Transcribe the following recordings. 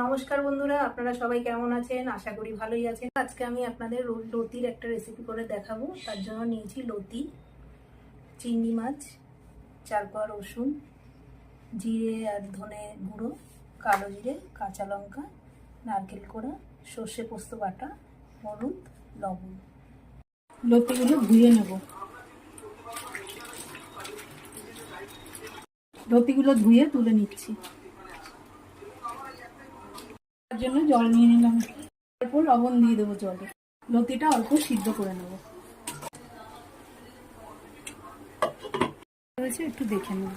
নমস্কার বন্ধুরা, আপনারা সবাই কেমন আছেন? আশা করি ভালোই আছেন। আজকে আমি আপনাদের লতির একটা রেসিপি করে দেখাবো। তার জন্য নিয়েছি লতি, চিংড়ি মাছ, 4 কোয়া রসুন, জিরে আর ধনে গুঁড়ো, কালো জিরে, কাঁচা লঙ্কা, নারকেল কোড়া, সর্ষে পোস্ত বাটা, হলুদ, লবণ। লতিগুলো ধুয়ে নেব। লতিগুলো ধুয়ে তুলে নিচ্ছি। তার জন্য জল নিয়ে নিলাম, অল্প লবণ দিয়ে দেবো জলে। লতিটা অল্প সিদ্ধ করে নেব। একটু দেখে নেব।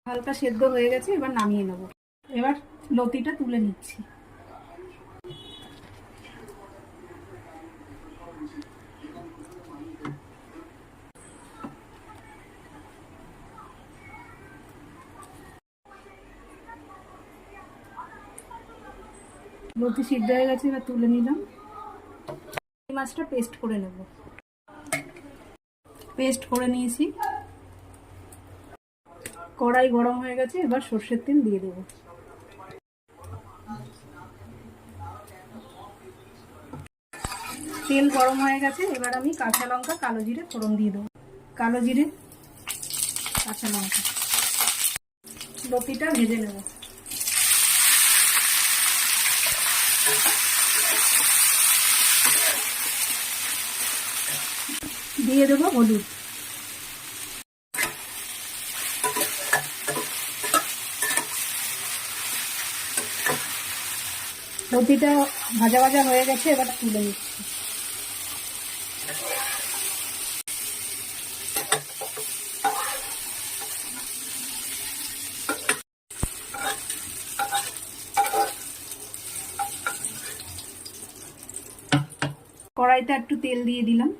হালকা সেদ্ধ হয়ে গেছে, এবার নামিয়ে নেব। এবার লতিটা তুলে নিচ্ছি। লতি সিদ্ধ হয়ে গেছে, এবার তুলে নিলাম। মাছটা পেস্ট করে নেব। পেস্ট করে নিয়েছি। কড়াই গরম হয়ে গেছে, এবার সর্ষের তেল দিয়ে দেব। তেল গরম হয়ে গেছে, এবার আমি কাঁচা লঙ্কা, কালো জিরে ফোড়ন দিয়ে দেবো। কালো জিরে, কাঁচা লঙ্কা, লতিটা ভেজে নেব। দিয়ে দেবো হলুদ। লতিটা ভাজা ভাজা হয়ে গেছে, এবার তুলে নিচ্ছি। কড়াইতে একটু তেল দিয়ে দিলাম।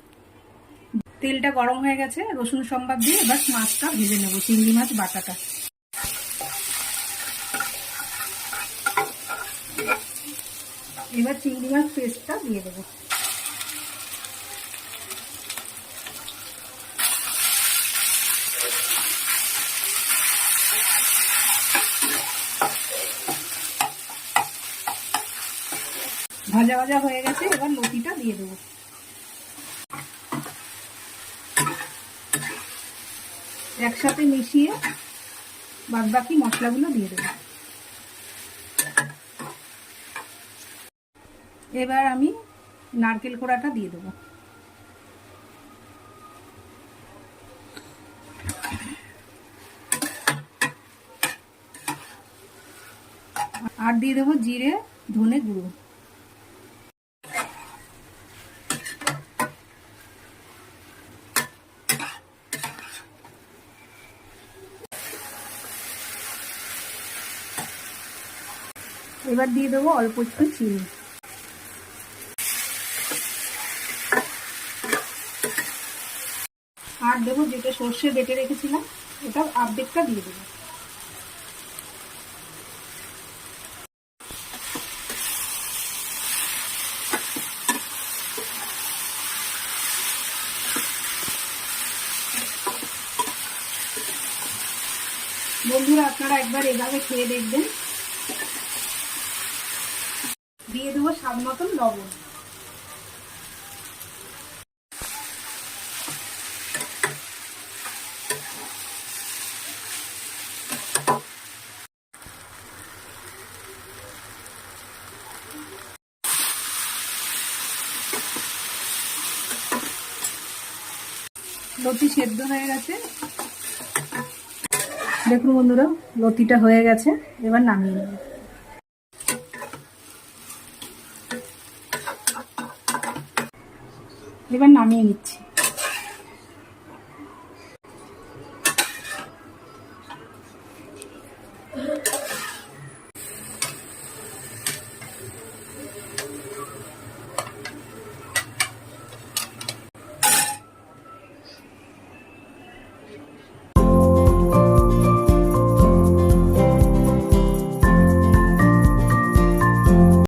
তেলটা গরম হয়ে গেছে, রসুন সম্বাদ দিয়ে এবার মাছটা ভেজে নেব, চিংড়ি মাছ বাটাটা। এবার চিংড়ি মাছ পেস্টটা দিয়ে দেবো। ভাজা ভাজা হয়ে গেছে, এবার লতিটা দিয়ে দেবো। একসাথে মিশিয়ে বাদবাকি মশলাগুলো দিয়ে দেবো। এবার আমি নারকেল কোড়াটা দিয়ে দেবো। আর দিয়ে দেবো জিরে, ধনে গুঁড়ো। এবার দিয়ে দেবো অল্প একটু চিনি। আর দেবো যেটা সর্ষে বেটে রেখেছিলাম, ওটা অর্ধেকটা দিয়ে দেবো। বন্ধুরা, আপনারা একবার এভাবে খেয়ে দেখবেন। দিয়ে দেবো স্বাদ মতন লবণ। লতি সেদ্ধ হয়ে গেছে। দেখুন বন্ধুরা, লতিটা হয়ে গেছে, এবার নামিয়ে নেব। এবার নামিয়ে নিচ্ছি।